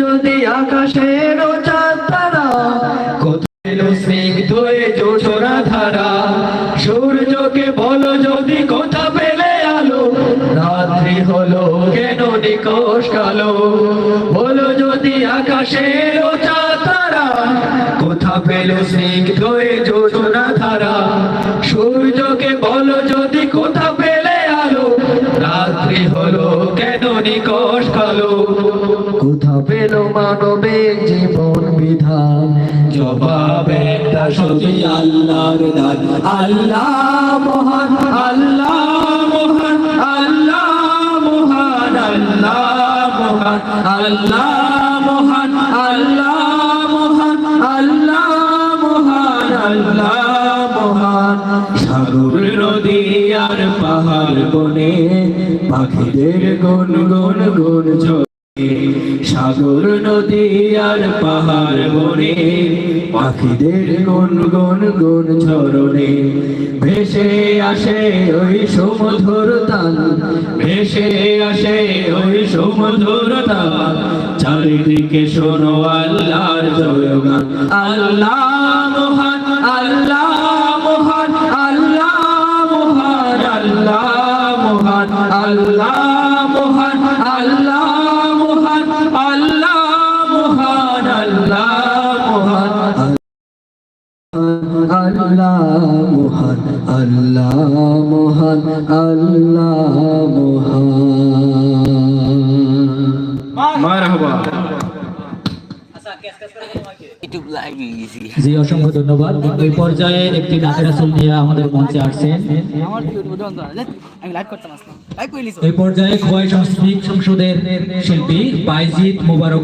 যদি আকাশের চাঁদ তারা, কোথায় এলো স্নিগ্ধ এ জোছনা ধারা। সূর্যকে বলো যদি কোথা পেলে আলো, রাত্রি হলো কেন নিকষ কালো। বলো যদি আকাশের চাঁদ তারা, কোথা পেল স্নিগ্ধ এ জোছনা ধারা। সূর্যকে বলো যদি কোথা পেলে আলো, রাত্রি হলো কেন নিকষ কালো। কোথা পেল মানবের জীবন বিধান, জবাব একটা শুধু আল্লাহর দান। আল্লাহ মহান, আল্লাহ মহান, আল্লাহ মহান, আল্লাহ মহান, আল্লাহ মহান, আল্লাহ মহান, আল্লাহ মহান, আল্লাহ মহান। সাগর নদী আর পাহাড় বনে পাখিদের গুন গুন গুন চলে। সাগর নদী আর পাহাড় বনে পাখিদের গুন গুন গুন ঝরণে। ভেসে আসে ওই সুমধুর তান, ভেসে আসে ওই সুমধুর তান। চারিদিকে শোনো আল্লাহর জয়গান। আল্লাহ মহান, আল্লাহ মহান, আল্লাহ মহান, আল্লাহ মহান, আল্লাহ মহান, আল্লাহ মহান, আল্লাহ মহান, আল্লাহ মহান, আল্লাহ মহান, আল্লাহ মহান, আল্লাহ মহান। মারহাবা। জি, অসংখ্য ধন্যবাদ। এই পর্যায়ে একটি নাতে রাসূল নিয়ে আমাদের মঞ্চে আসছেন। এই পর্যায়ে খোয়াই সাংস্কৃতিক সংসদের শিল্পী বাইজিদ মোবারক